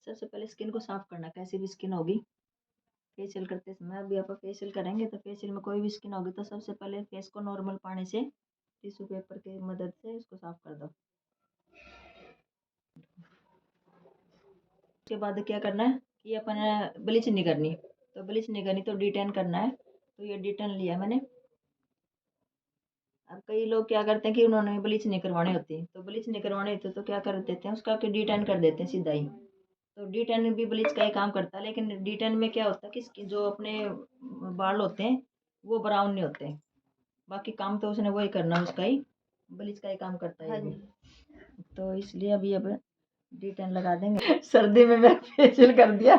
सबसे पहले स्किन को साफ करना, कैसी भी स्किन होगी फेशियल करते समय। अभी आप फेशियल करेंगे तो फेशियल में कोई भी स्किन होगी तो सबसे पहले फेस को नॉर्मल पानी से टिश्यू पेपर की मदद से उसको साफ कर दो। उसके बाद क्या करना है कि अपन ब्लीच नहीं करनी, तो ब्लीच नहीं करनी तो डिटेन करना है। तो ये डिटेन लिया मैंने। अब कई लोग क्या करते हैं कि उन्होंने ब्लीच नहीं करवानी होती, तो ब्लीच नहीं करवानी होती तो क्या कर देते हैं उसका कि डिटेन कर देते हैं सीधा ही। तो डी10 भी ब्लीच का ही काम करता है, लेकिन डी10 में क्या होता है कि इसकी जो अपने बाल होते हैं वो ब्राउन नहीं होते। बाकी काम तो उसने वही करना, उसका ही ब्लीच का ही काम करता है ये भी। तो इसलिए अभी अब डी10 लगा देंगे। सर्दी में मैं फेशियल कर दिया।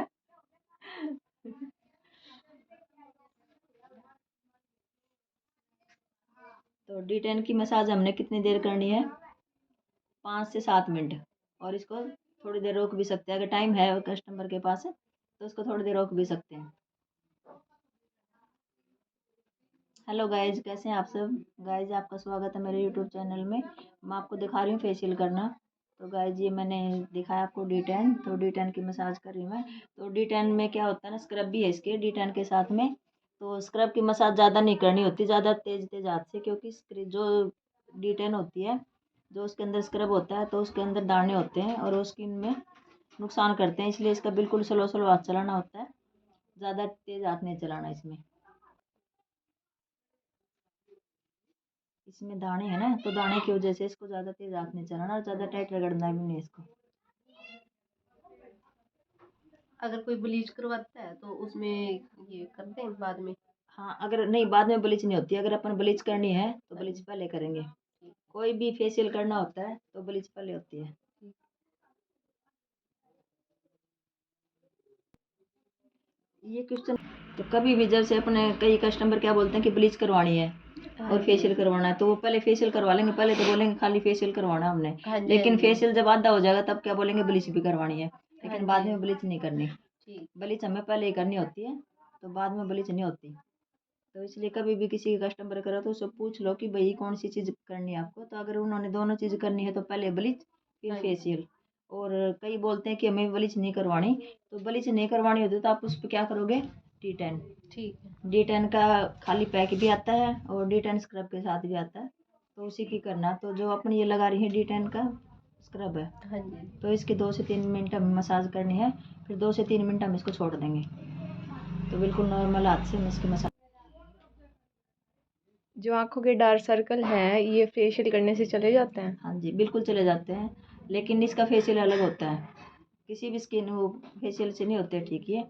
तो डी10 की मसाज हमने कितनी देर करनी है, 5 से 7 मिनट। और इसको थोड़ी देर रोक भी सकते हैं, अगर टाइम है कस्टमर के पास तो उसको थोड़ी देर रोक भी सकते हैं। हेलो गाइज, कैसे हैं आप सब। गाइज आपका स्वागत है मेरे यूट्यूब चैनल में। मैं आपको दिखा रही हूँ फेशियल करना। तो गाइज ये मैंने दिखाया आपको डी10, तो डी10 की मसाज कर रही हूँ मैं। तो डी10 में क्या होता है ना, स्क्रब भी है इसके डी10 के साथ में। तो स्क्रब की मसाज ज़्यादा नहीं करनी होती, ज़्यादा तेज तेज हाथ से, क्योंकि जो डी10 होती है जो उसके अंदर स्क्रब होता है तो उसके अंदर दाने होते हैं और वो स्किन में नुकसान करते हैं, इसलिए इसका बिल्कुल स्लो स्लो हाथ चलाना होता है, ज़्यादा तेज हाथ नहीं चलाना इसमें। इसमें दाने हैं ना, तो दाने की वजह से इसको ज़्यादा तेज हाथ नहीं चलाना और ज़्यादा टाइट रगड़ना भी नहीं इसको। अगर कोई ब्लीच करवाता है तो उसमें ये करते हैं बाद में। हाँ, अगर नहीं बाद में ब्लीच नहीं होती, अगर अपन ब्लीच करनी है तो ब्लीच हाँ पहले करेंगे। जी। कोई भी फेशियल करना होता है तो ब्लीच पहले होती है। ये क्वेश्चन तो कभी भी जब से अपने कई कस्टमर क्या बोलते हैं कि ब्लीच करवानी है हाँ और जी। फेशियल करवाना है, तो वो पहले फेशियल करवा लेंगे, पहले तो बोलेंगे खाली फेशियल करवाना हमने। हाँ जी। लेकिन हाँ जी। फेशियल जब आधा हो जाएगा तब क्या बोलेंगे ब्लीच भी करवानी है, हाँ लेकिन जी। बाद में ब्लीच नहीं करनी। ठीक। ब्लीच हमें पहले ही करनी होती है, तो बाद में ब्लीच नहीं होती। तो इसलिए कभी भी किसी कस्टमर करो तो उससे पूछ लो कि भाई कौन सी चीज़ करनी है आपको। तो अगर उन्होंने दोनों चीज़ करनी है तो पहले ब्लीच फिर हाँ जी। फेशियल। और कई बोलते हैं कि हमें ब्लीच नहीं करवानी, तो ब्लीच नहीं करवानी होती तो आप उस पर क्या करोगे, डी10। ठीक है। डी10 का खाली पैक भी आता है और डी10 स्क्रब के साथ भी आता है, तो उसी की करना। तो जो अपन ये लगा रही है डी10 का स्क्रब है, हाँ जी। तो इसके 2 से 3 मिनट हमें मसाज करनी है, फिर 2 से 3 मिनट हम इसको छोड़ देंगे। तो बिल्कुल नॉर्मल हाथ से हम इसकी मसाज। जो आंखों के डार्क सर्कल हैं ये फेशियल करने से चले जाते हैं? हाँ जी, बिल्कुल चले जाते हैं, लेकिन इसका फेशियल अलग होता है। किसी भी स्किन वो फेशियल से नहीं होते ठीक ये,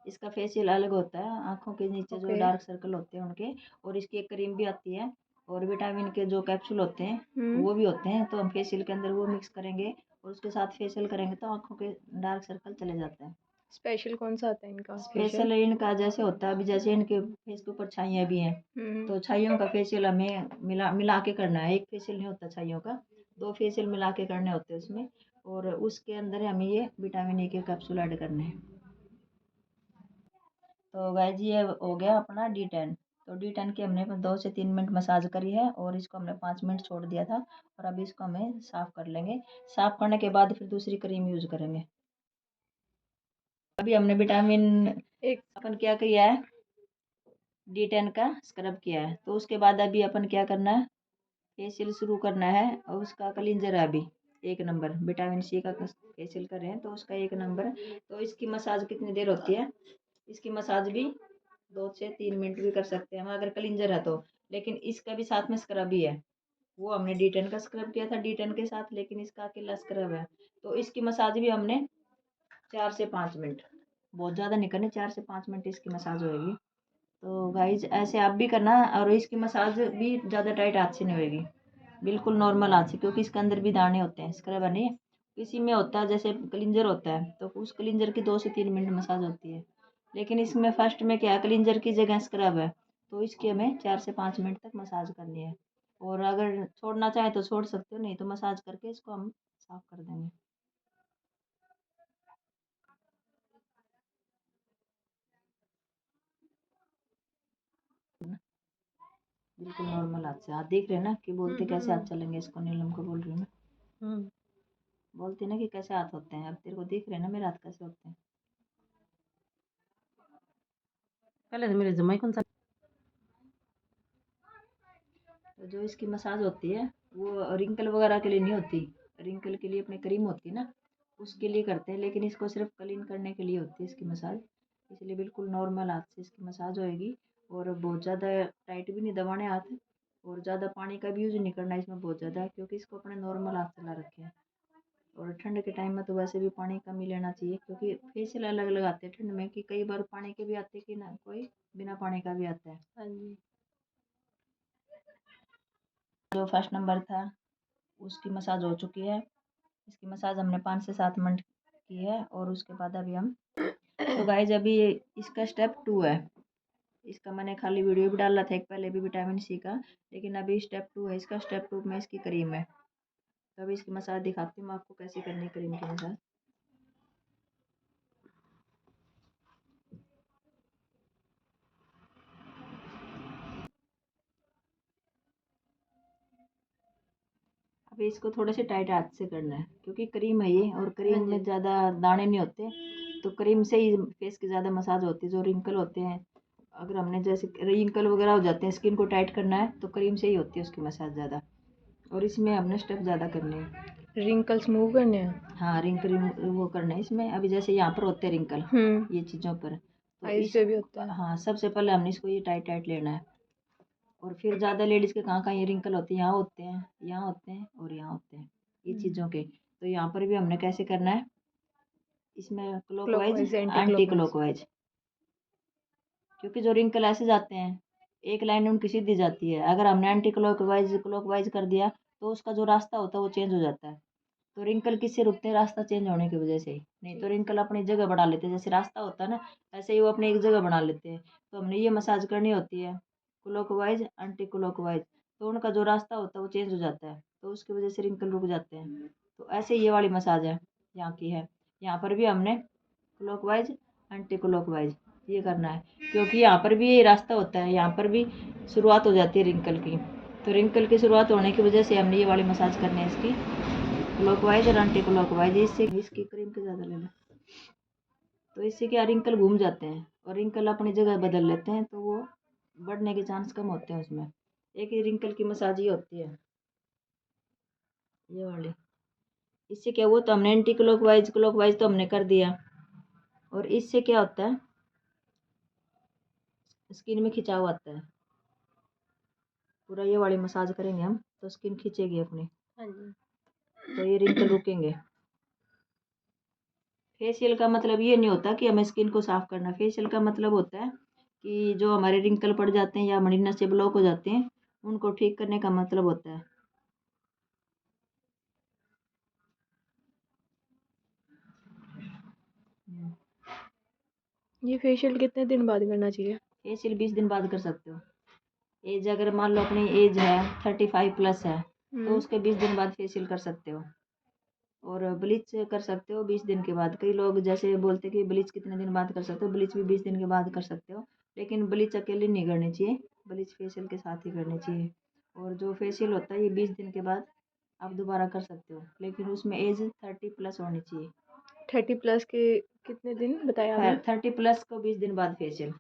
इसका फेशियल अलग होता है। आंखों के नीचे जो ओके। डार्क सर्कल होते हैं उनके, और इसकी एक क्रीम भी आती है, और विटामिन के जो कैप्सूल होते हैं वो भी होते हैं, तो हम फेशियल के अंदर वो मिक्स करेंगे और उसके साथ फेशियल करेंगे तो आंखों के डार्क सर्कल चले जाते हैं। स्पेशल कौन सा आता है इनका फेशियल? स्पेशल इनका जैसे होता है, अभी जैसे इनके फेस के ऊपर छाइयाँ भी हैं, तो छाइयों का फेशियल हमें मिला मिला के करना है। एक फेशियल नहीं होता छाइयों का, 2 फेशियल मिला के करने होते हैं उसमें। और उसके अंदर हमें ये विटामिन ए के कैप्सूल ऐड करने हैं। तो गाइस ये हो गया अपना डी10। तो डी10 की हमने 2 से 3 मिनट मसाज करी है और इसको हमने 5 मिनट छोड़ दिया था। और अभी इसको हमें साफ़ कर लेंगे। साफ़ करने के बाद फिर दूसरी क्रीम यूज़ करेंगे। अभी हमने विटामिन एक अपन क्या किया है, डी10 का स्क्रब किया है, तो उसके बाद अभी अपन क्या करना है, फेशियल शुरू करना है। और उसका क्लींजर है अभी 1 नंबर, विटामिन सी का फेशियल कर रहे हैं तो उसका 1 नंबर। तो इसकी मसाज कितनी देर होती है, इसकी मसाज भी 2 से 3 मिनट भी कर सकते हैं हम अगर क्लींजर है तो। लेकिन इसका भी साथ में स्क्रब ही है, वो हमने डी10 का स्क्रब किया था डी10 के साथ, लेकिन इसका अकेला स्क्रब है। तो इसकी मसाज भी हमने 4 से 5 मिनट, बहुत ज़्यादा नहीं करनी, 4 से 5 मिनट इसकी मसाज होएगी। तो गाइज ऐसे आप भी करना, और इसकी मसाज भी ज़्यादा टाइट हाथ से नहीं होएगी, बिल्कुल नॉर्मल हाथ से, क्योंकि इसके अंदर भी दाने होते हैं, स्क्रब है नहीं। इसी में होता है जैसे क्लिंजर होता है, तो उस क्लिंजर की 2 से 3 मिनट मसाज होती है। लेकिन इसमें फर्स्ट में क्या है, क्लिंजर की जगह स्क्रब है, तो इसकी हमें 4 से 5 मिनट तक मसाज करनी है। और अगर छोड़ना चाहे तो छोड़ सकते हो, नहीं तो मसाज करके इसको हम साफ कर देंगे। बिल्कुल नॉर्मल हाथ से, हाथ देख रहे हैं ना कि बोलते कैसे हाथ चलेंगे, इसको नीलम को बोल रही हूँ मैं। बोलती ना कि कैसे हाथ होते हैं, अब तेरे को दिख रहे हैं ना मेरे हाथ कैसे होते हैं। पहले तो मेरे जमाई कौन सा। तो जो इसकी मसाज होती है वो रिंकल वगैरह के लिए नहीं होती, रिंकल के लिए अपने क्रीम होती है ना, उसके लिए करते हैं, लेकिन इसको सिर्फ क्लीन करने के लिए होती है इसकी मसाज। इसलिए बिल्कुल नॉर्मल हाथ से इसकी मसाज होएगी, और बहुत ज़्यादा टाइट भी नहीं दबाने हाथ, और ज़्यादा पानी का भी यूज़ नहीं करना इसमें बहुत ज़्यादा, क्योंकि इसको अपने नॉर्मल हाथ चला रखे हैं। और ठंड के टाइम में तो वैसे भी पानी कम ही लेना चाहिए, क्योंकि फेशियल अलग अलग आते हैं ठंड में, कि कई बार पानी के भी आते हैं कि ना कोई बिना पानी का भी आता है। हाँ जी। जो फर्स्ट नंबर था उसकी मसाज हो चुकी है। इसकी मसाज हमने 5 से 7 मिनट की है, और उसके बाद अभी हम तो गाइज अभी इसका स्टेप 2 है। इसका मैंने खाली वीडियो भी डाला था एक पहले भी विटामिन सी का, लेकिन अभी स्टेप 2 है इसका। स्टेप 2 में इसकी क्रीम है। तो अभी इसकी मसाज दिखाती हूँ आपको कैसे करनी है क्रीम की मसाज। अभी इसको थोड़े से टाइट हाथ से करना है, क्योंकि क्रीम है ये, और क्रीम हाँ में जी। ज़्यादा दाने नहीं होते, तो क्रीम से ही फेस की ज़्यादा मसाज होती है। जो रिंकल होते हैं, अगर हमने जैसे रिंकल वगैरह हो जाते हैं, स्किन को टाइट करना है तो क्रीम से ही होती है उसकी मसाज ज़्यादा, और इसमें हमने स्टेप ज़्यादा करने हैं। रिंकल्स मूव करने हैं। हाँ, रिंकल वो करना है इसमें। अभी जैसे यहाँ पर होते हैं रिंकल ये चीज़ों पर, तो आइज इस पे भी होता है। हाँ सबसे पहले हमने इसको ये टाइट टाइट लेना है। और फिर ज़्यादा लेडीज़ के कहाँ कहाँ ये रिंकल होते हैं, यहाँ होते हैं, यहाँ होते हैं, और यहाँ होते हैं ये चीज़ों के। तो यहाँ पर भी हमने कैसे करना है, इसमें clockwise clockwise anti anti clockwise. Clockwise, क्योंकि जो रिंकल ऐसे जाते हैं एक लाइन उनकी सीधी जाती है, अगर हमने एंटी क्लॉकवाइज क्लॉकवाइज कर दिया तो उसका जो रास्ता होता है वो चेंज हो जाता है। तो रिंकल किससे रुकते हैं, रास्ता चेंज होने की वजह से ही। नहीं तो रिंकल अपनी जगह बना लेते हैं, जैसे रास्ता होता है ना, ऐसे ही वो अपनी एक जगह बना लेते हैं। तो हमने ये मसाज करनी होती है क्लॉकवाइज एंटी क्लॉकवाइज, तो उनका जो रास्ता होता है वो चेंज हो जाता है, तो उसकी वजह से रिंकल रुक जाते हैं। तो ऐसे ये वाली मसाज है यहाँ की है। यहाँ पर भी हमने क्लॉकवाइज एंटी क्लॉकवाइज ये करना है, क्योंकि यहाँ पर भी ये रास्ता होता है, यहाँ पर भी शुरुआत हो जाती है रिंकल की। तो रिंकल की शुरुआत होने की वजह से हमने ये वाली मसाज करनी है इसकी क्लॉकवाइज और एंटी क्लॉकवाइज। इससे इसकी क्रीम के ज़्यादा ले लो, तो इससे क्या रिंकल घूम जाते हैं और रिंकल अपनी जगह बदल लेते हैं, तो वो बढ़ने के चांस कम होते हैं उसमें। एक ही रिंकल की मसाज ही होती है ये वाली। इससे क्या, वो तो हमने एंटी क्लॉकवाइज क्लॉकवाइज तो हमने कर दिया, और इससे क्या होता है स्किन में खिंचाव आता है। पूरा ये वाली मसाज करेंगे हम तो स्किन खींचेगी अपनी, हाँ जी। तो ये रिंकल रुकेंगे। फेशियल का मतलब ये नहीं होता कि हमें स्किन को साफ करना, फेशियल का मतलब होता है कि जो हमारे रिंकल पड़ जाते हैं या हमारी नसें ब्लॉक हो जाती हैं उनको ठीक करने का मतलब होता है। ये फेशियल कितने दिन बाद करना चाहिए? फेशियल 20 दिन बाद कर सकते हो। एज अगर मान लो अपनी एज है 35+ है तो उसके 20 दिन बाद फेशियल कर सकते हो। और ब्लीच कर सकते हो 20 दिन के बाद। कई लोग जैसे बोलते कि ब्लीच कितने दिन बाद कर सकते हो, ब्लीच भी 20 दिन के बाद कर सकते हो, लेकिन ब्लीच अकेले नहीं करनी चाहिए, ब्लीच फेशियल के साथ ही करनी चाहिए। और जो फेशियल होता है ये 20 दिन के बाद आप दोबारा कर सकते हो, लेकिन उसमें एज 30+ होनी चाहिए। 30+ के कितने दिन बताया आपने? 30+ को 20 दिन बाद फेशियल।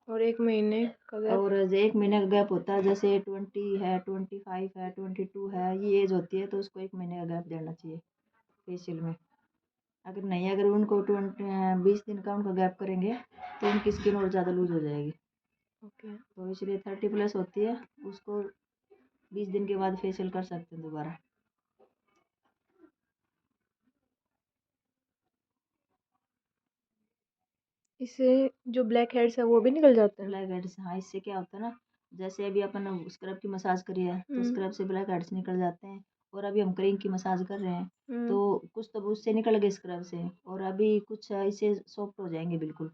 और 1 महीने का गैप? और जो 1 महीने का गैप होता है, जैसे 20 है, 25 है, 22 है, ये एज होती है तो उसको 1 महीने का गैप देना चाहिए फेशियल में। अगर नहीं, अगर उनको 20 दिन का उनका गैप करेंगे तो उनकी स्किन और ज़्यादा लूज हो जाएगी। ओके। तो इसलिए 30+ होती है, उसको 20 दिन के बाद फेशियल कर सकते हैं दोबारा। इससे जो ब्लैक हेड्स है वो भी निकल जाते हैं? ब्लैक हेड्स, हाँ, इससे क्या होता है ना, जैसे अभी अपन स्क्रब की मसाज करी है तो स्क्रब से ब्लैक हेड्स निकल जाते हैं, और अभी हम क्रीम की मसाज कर रहे हैं तो कुछ तो उससे निकल गए स्क्रब से, और अभी कुछ इससे सॉफ्ट हो जाएंगे बिल्कुल।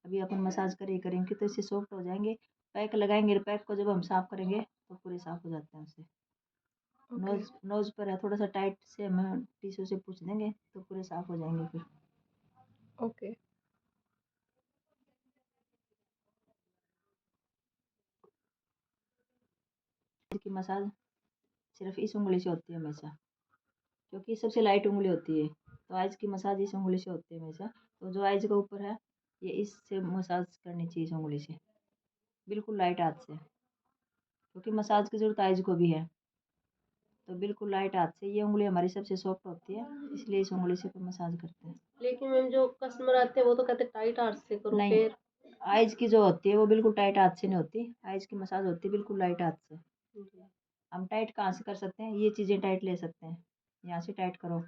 अभी अपन मसाज करेंगे तो इससे सॉफ्ट हो जाएंगे। पैक लगाएंगे, पैक को जब हम साफ़ करेंगे तो पूरे साफ़ हो जाते हैं उससे। ओके। नोज नोज पर है थोड़ा सा टाइट से हम टिश्यू से पूछ देंगे तो पूरे साफ़ हो जाएंगे फिर। ओके। की मसाज सिर्फ इस उंगली से होती है हमेशा। क्योंकि सबसे लाइट उंगली होती है। तो आइज की मसाज इस उंगली से होती है हमेशा। तो जो आइज का ऊपर है ये इससे मसाज करनी चाहिए, इस उंगली से बिल्कुल लाइट हाथ से, क्योंकि मसाज की ज़रूरत आइज को भी है। तो बिल्कुल लाइट हाथ से, ये उंगली हमारी सबसे सॉफ्ट होती है, इसलिए इस उंगली से मसाज करते हैं। लेकिन मैम जो कस्टमर आते हैं वो तो कहते हैं टाइट हाथ से करो, नहीं, फिर आइज की जो होती है वो बिल्कुल टाइट हाथ से नहीं होती, आइज की मसाज होती है बिल्कुल लाइट हाथ से। जी। हम टाइट कहाँ से कर सकते हैं, ये चीज़ें टाइट ले सकते हैं, यहाँ से टाइट करो,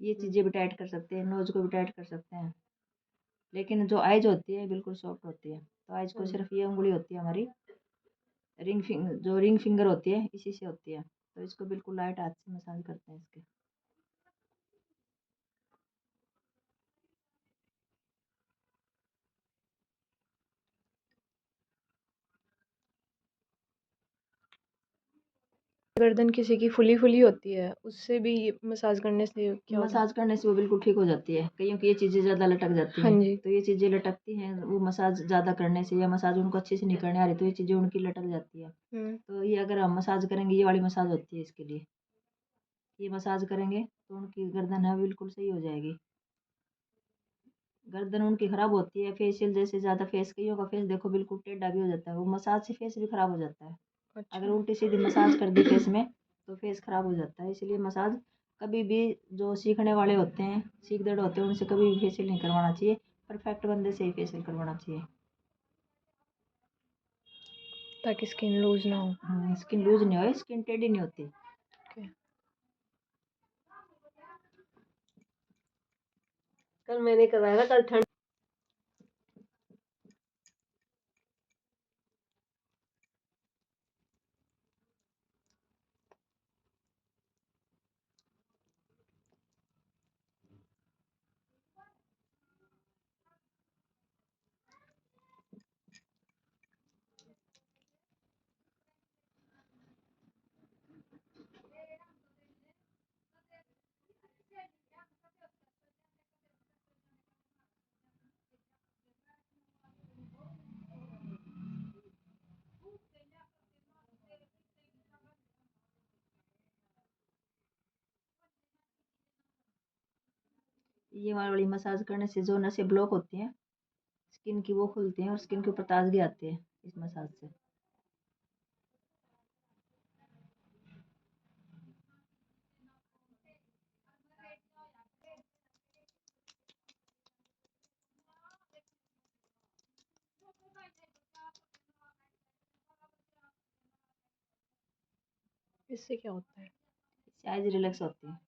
ये चीज़ें भी टाइट कर सकते हैं, नोज को भी टाइट कर सकते हैं। लेकिन जो आइज होती है बिल्कुल सॉफ्ट होती है। तो आइज को सिर्फ ये उंगली होती है हमारी, जो रिंग फिंगर होती है इसी से होती है। तो इसको बिल्कुल लाइट हाथ से मसाज करते हैं इसके। गर्दन किसी की फुली फुली होती है, उससे भी मसाज करने से क्या होगा? मसाज करने से वो बिल्कुल ठीक हो जाती है। कईयों की ये चीज़ें ज़्यादा लटक जाती हाँ हैं, जी। तो ये चीज़ें लटकती हैं वो मसाज ज़्यादा करने से, या मसाज उनको अच्छे से नहीं करने आ रही तो ये चीज़ें उनकी लटक जाती है। तो ये अगर हम मसाज करेंगे, ये वाली मसाज होती है इसके लिए, ये मसाज करेंगे तो उनकी गर्दन है बिल्कुल सही हो जाएगी। गर्दन उनकी ख़राब होती है, फेशियल जैसे ज़्यादा फेस, कईयों का फेस देखो बिल्कुल टेढ़ा भी हो जाता है, वो मसाज से फेस भी ख़राब हो जाता है। अच्छा। अगर उल्टी सीधी मसाज कर दी फेस में तो फेस ख़राब हो जाता है। इसलिए मसाज कभी भी, जो सीखने वाले होते हैं, सीख-दड़ होते हैं, उनसे कभी भी फेशियल नहीं करवाना चाहिए। परफेक्ट बंदे से ही फेशियल करवाना चाहिए। ताकि स्किन लूज ना हो। स्किन लूज नहीं हो, स्किन टेढ़ी नहीं होती। ओके। कल मैंने करवाया था, कल ठंड ये वाली मसाज करने से जो नसें ब्लॉक होती हैं स्किन की, वो खुलती हैं और स्किन के ऊपर ताजगी आती है इस मसाज से। इससे क्या होता है? इससे आइज रिलैक्स होती है।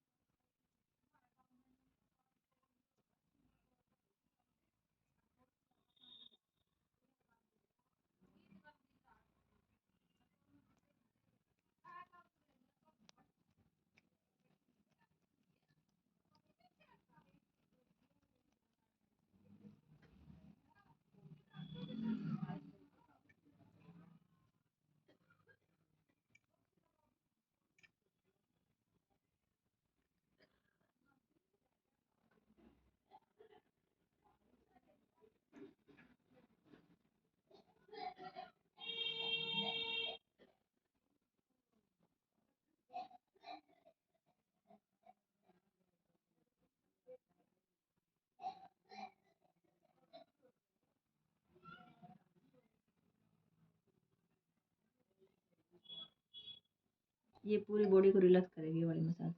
ये पूरी बॉडी को रिलैक्स करेगी ये वाली मसाज।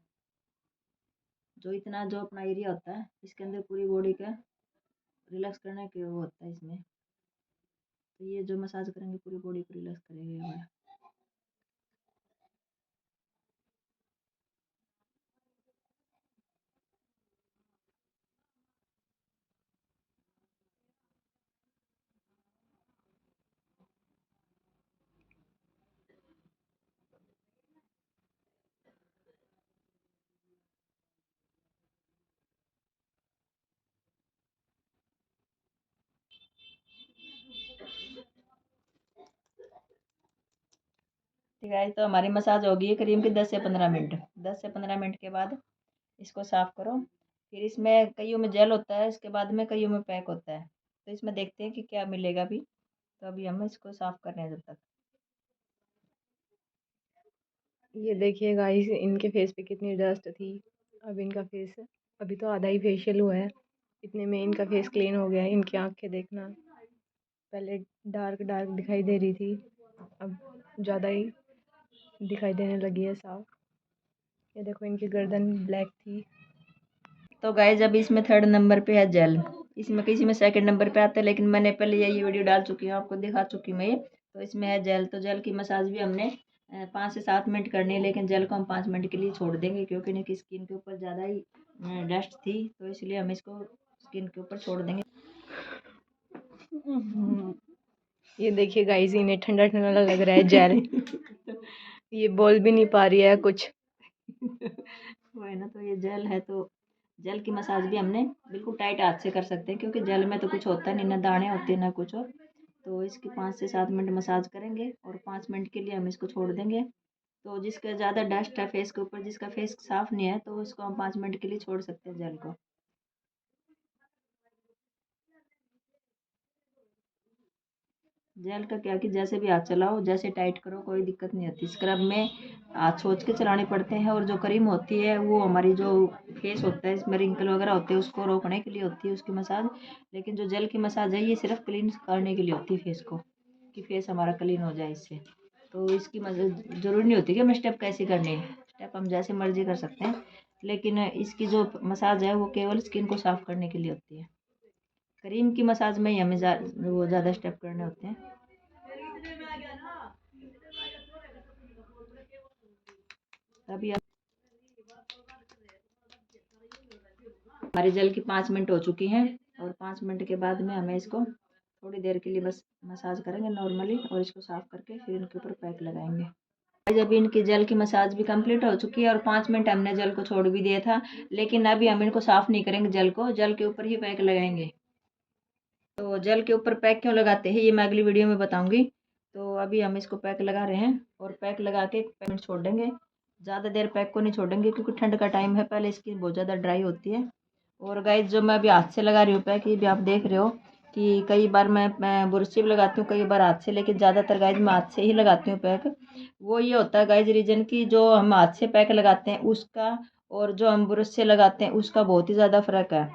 जो इतना जो अपना एरिया होता है इसके अंदर पूरी बॉडी का रिलैक्स करने के वो होता है इसमें। तो ये जो मसाज करेंगे पूरी बॉडी को रिलैक्स करेगा ये वाला। ठीक है, तो हमारी मसाज होगी है करीब की 10 से 15 मिनट। 10 से 15 मिनट के बाद इसको साफ़ करो। फिर इसमें कईयों में जेल होता है, इसके बाद में कईयों में पैक होता है। तो इसमें देखते हैं कि क्या मिलेगा अभी। तो अभी हम इसको साफ़ कर रहे हैं जब तक। ये देखिए गाइस, इनके फेस पे कितनी डस्ट थी। अब इनका फेस अभी तो आधा ही फेशियल हुआ है, इतने में इनका फेस क्लीन हो गया है। इनकी आंखें देखना, पहले डार्क डार्क दिखाई दे रही थी, अब ज़्यादा ही दिखाई देने लगी है साफ। ये देखो इनकी गर्दन ब्लैक थी। तो गाइज अभी इसमें 3rd नंबर पे है जेल, इसमें किसी में 2nd नंबर पे आता है, लेकिन मैंने पहले ये वीडियो डाल चुकी हूँ, आपको दिखा चुकी मैं ये। तो इसमें है जेल। तो जेल की मसाज भी हमने 5 से 7 मिनट करनी है, लेकिन जेल को हम 5 मिनट के लिए छोड़ देंगे क्योंकि इनकी स्किन के ऊपर ज़्यादा ही डस्ट थी, तो इसलिए हम इसको स्किन के ऊपर छोड़ देंगे। ये देखिए गाइस, इन्हें ठंडा ठंडा लग रहा है जेल। ये बोल भी नहीं पा रही है कुछ। वो है ना, तो ये जेल है, तो जेल की मसाज भी हमने बिल्कुल टाइट हाथ से कर सकते हैं क्योंकि जेल में तो कुछ होता नहीं, ना दाने होते ना कुछ और। तो इसकी 5 से 7 मिनट मसाज करेंगे और 5 मिनट के लिए हम इसको छोड़ देंगे। तो जिसका ज़्यादा डस्ट है फेस के ऊपर, जिसका फेस साफ नहीं है, तो उसको हम 5 मिनट के लिए छोड़ सकते हैं जेल को। जेल का क्या कि जैसे भी हाथ चलाओ, जैसे टाइट करो, कोई दिक्कत नहीं होती। स्क्रब में हाथ सोच के चलाने पड़ते हैं, और जो क्रीम होती है वो हमारी जो फेस होता है, इसमें रिंकल वगैरह होते हैं, उसको रोकने के लिए होती है उसकी मसाज। लेकिन जो जेल की मसाज है ये सिर्फ क्लीन करने के लिए होती है फेस को, कि फेस हमारा क्लीन हो जाए इससे। तो इसकी ज़रूरी नहीं होती कि हमें स्टेप कैसे करने हैं, स्टेप हम जैसे मर्जी कर सकते हैं, लेकिन इसकी जो मसाज है वो केवल स्किन को साफ करने के लिए होती है। क्रीम की मसाज में ही हमें वो ज़्यादा स्टेप करने होते हैं। अभी हमारे जेल की 5 मिनट हो चुकी हैं, और 5 मिनट के बाद में हमें इसको थोड़ी देर के लिए बस मसाज करेंगे नॉर्मली, और इसको साफ करके फिर इनके ऊपर पैक लगाएंगे। जब इनकी जेल की मसाज भी कंप्लीट हो चुकी है और 5 मिनट हमने जेल को छोड़ भी दिया था, लेकिन अभी हम इनको साफ नहीं करेंगे, जेल को जेल के ऊपर ही पैक लगाएंगे। तो जेल के ऊपर पैक क्यों लगाते हैं ये मैं अगली वीडियो में बताऊंगी। तो अभी हम इसको पैक लगा रहे हैं, और पैक लगा के 5 मिनट छोड़ देंगे। ज़्यादा देर पैक को नहीं छोड़ेंगे क्योंकि ठंड का टाइम है, पहले स्किन बहुत ज़्यादा ड्राई होती है। और गाइस जो मैं अभी हाथ से लगा रही हूँ पैक, ये भी आप देख रहे हो कि कई बार मैं ब्रश से भी लगाती हूँ, कई बार हाथ से, लेकिन ज़्यादातर गाइस मैं हाथ से ही लगाती हूँ पैक। वो ये होता है गाइस रीज़न कि जो हम हाथ से पैक लगाते हैं उसका, और जो हम ब्रश से लगाते हैं उसका बहुत ही ज़्यादा फ़र्क है।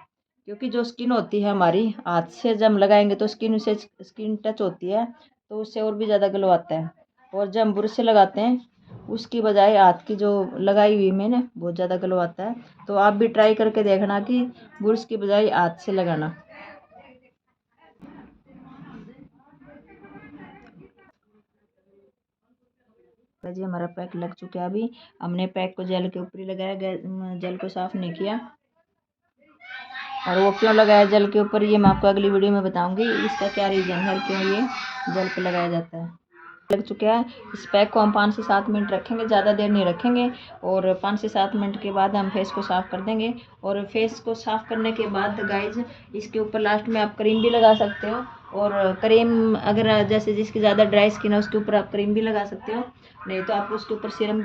क्योंकि जो स्किन होती है हमारी, हाथ से जब हम लगाएंगे तो स्किन से स्किन टच होती है, तो उससे और भी ज़्यादा ग्लो आता है। और जब हम ब्रश से लगाते हैं उसकी बजाय हाथ की जो लगाई हुई मैंने बहुत ज़्यादा ग्लो आता है। तो आप भी ट्राई करके देखना कि ब्रश की बजाय हाथ से लगाना। जी हमारा पैक लग चुका है। अभी हमने पैक को जेल के ऊपर ही लगाया, जेल को साफ नहीं किया। और वो क्यों लगाया जेल के ऊपर ये मैं आपको अगली वीडियो में बताऊंगी, इसका क्या रीज़न है, क्यों ये जेल पे लगाया जाता है। लग चुका है। इस पैक को हम 5 से 7 मिनट रखेंगे, ज़्यादा देर नहीं रखेंगे, और 5 से 7 मिनट के बाद हम फेस को साफ़ कर देंगे। और फेस को साफ़ करने के बाद गाइज इसके ऊपर लास्ट में आप क्रीम भी लगा सकते हो, और क्रीम अगर जैसे जिसकी ज़्यादा ड्राई स्किन है उसके ऊपर आप क्रीम भी लगा सकते हो, नहीं तो आप उसके ऊपर सीरम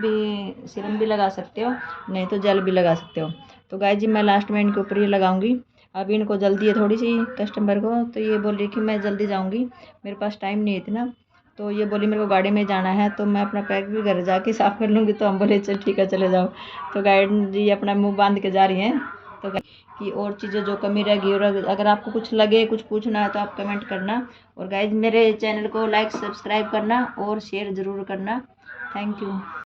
भी लगा सकते हो, नहीं तो जेल भी लगा सकते हो। तो गाइज जी मैं लास्ट में इनके ऊपर ये लगाऊंगी। अभी इनको जल्दी है थोड़ी सी कस्टमर को, तो ये बोल रही कि मैं जल्दी जाऊंगी, मेरे पास टाइम नहीं है इतना। तो ये बोली मेरे को गाड़ी में जाना है, तो मैं अपना पैक भी घर जाके साफ़ कर लूँगी। तो हम बोले चल ठीक है चले जाओ। तो गाइड जी अपना मुंह बांध के जा रही हैं। तो कि और चीज़ें जो कमी रहेगी, और अगर आपको कुछ लगे कुछ पूछना है तो आप कमेंट करना। और गाइज मेरे चैनल को लाइक सब्सक्राइब करना और शेयर ज़रूर करना। Thank you.